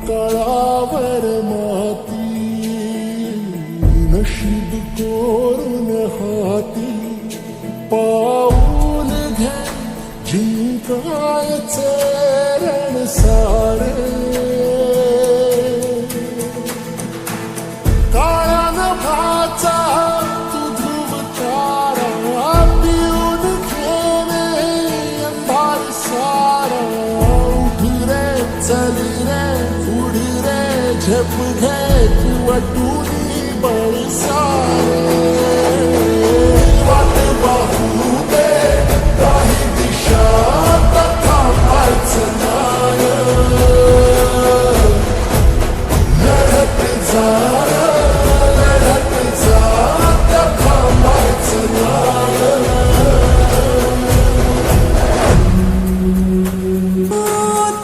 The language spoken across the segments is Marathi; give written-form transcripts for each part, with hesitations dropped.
तळावर माती नशीब कोरून हाती पाऊल घे जिंकायचे रण सारे काळ्या नभाचा तू ध्रुव तारा पिऊन घेणे अंधार सारा उठ रे चल रे उड रे झेप घे तू वाटूनी बळ सारे वाट पाहू दे काही दिशा थांबायचं नाही लढत जा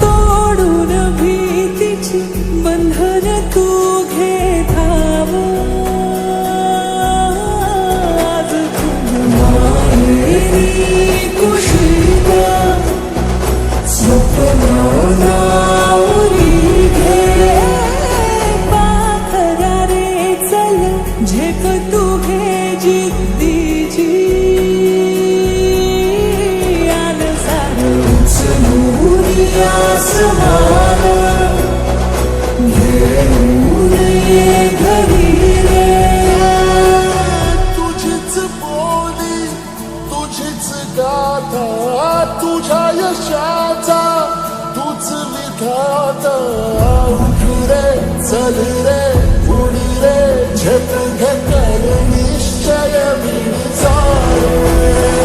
तोडून भीतीची बंधन तू घे धाव आज तू माहेरी कुशीला स्वप्नाला उरी घे पाखरा रे चल झेप तू घे जिद्दीची आसमान घेऊन ये घरी रे तुझीच बोली तुझीच गाथा तुझ्या यशाचा तूच विधाता उठ रे चल रे उडी रे झेप घे कर निश्चय विचार